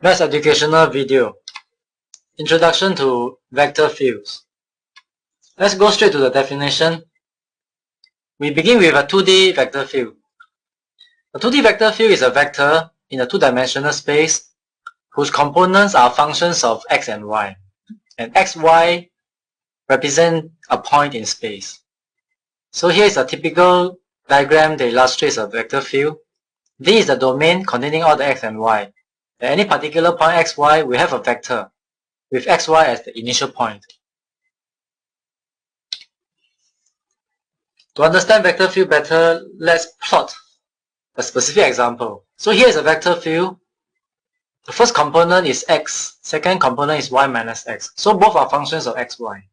Next educational video, Introduction to Vector Fields. Let's go straight to the definition. We begin with a 2D vector field. A 2D vector field is a vector in a two-dimensional space whose components are functions of x and y, and x, y represent a point in space. So here is a typical diagram that illustrates a vector field. D is the domain containing all the x and y. At any particular point x, y, we have a vector with x, y as the initial point. To understand vector field better, let's plot a specific example. So here is a vector field. The first component is x, second component is y minus x. So both are functions of x, y.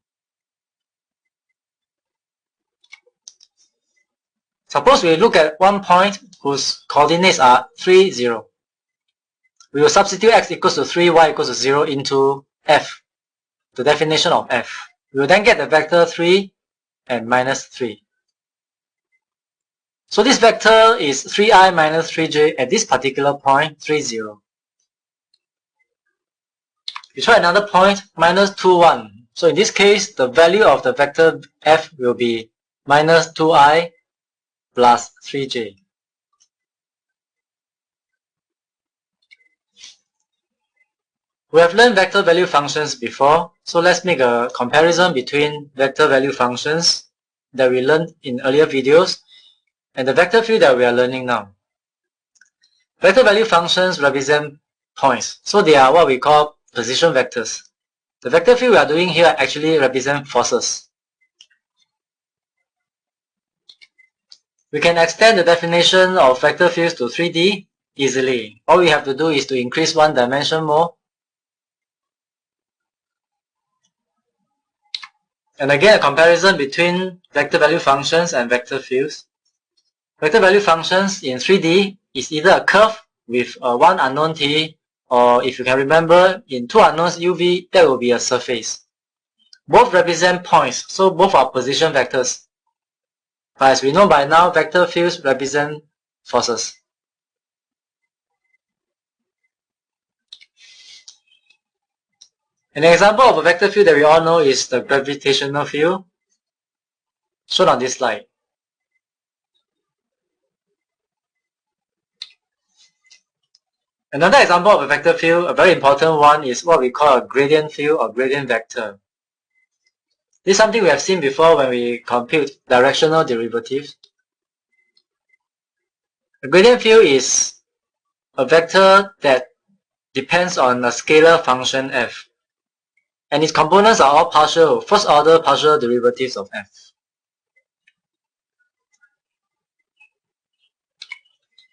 Suppose we look at one point whose coordinates are 3, 0. We will substitute x equals to 3, y equals to 0 into f, the definition of f. We will then get the vector 3 and minus 3. So this vector is 3i minus 3j at this particular point, 3, 0. We try another point, minus 2, 1. So in this case, the value of the vector f will be minus 2i plus 3j. We have learned vector value functions before, so let's make a comparison between vector value functions that we learned in earlier videos and the vector field that we are learning now. Vector value functions represent points, so they are what we call position vectors. The vector field we are doing here actually represent forces. We can extend the definition of vector fields to 3D easily. All we have to do is to increase one dimension more. And again, a comparison between vector value functions and vector fields. Vector value functions in 3D is either a curve with one unknown t, or if you can remember, in two unknowns uv, that will be a surface. Both represent points, so both are position vectors. But as we know by now, vector fields represent forces. An example of a vector field that we all know is the gravitational field, shown on this slide. Another example of a vector field, a very important one, is what we call a gradient field or gradient vector. This is something we have seen before when we compute directional derivatives. A gradient field is a vector that depends on a scalar function f, and its components are all first order partial derivatives of f.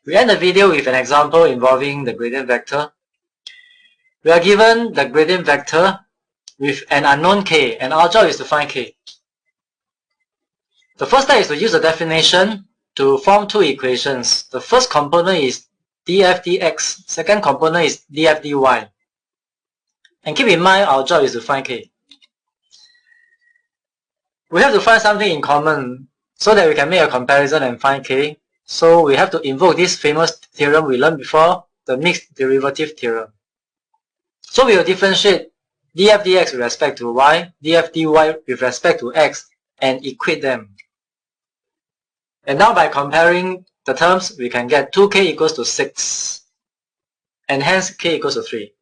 We end the video with an example involving the gradient vector. We are given the gradient vector with an unknown k, and our job is to find k. The first step is to use the definition to form two equations. The first component is df dx, second component is df dy. And keep in mind, our job is to find k. We have to find something in common so that we can make a comparison and find k. So we have to invoke this famous theorem we learned before, the mixed derivative theorem. So we will differentiate df dx with respect to y, df dy with respect to x, and equate them. And now by comparing the terms, we can get 2k equals to 6, and hence k equals to 3.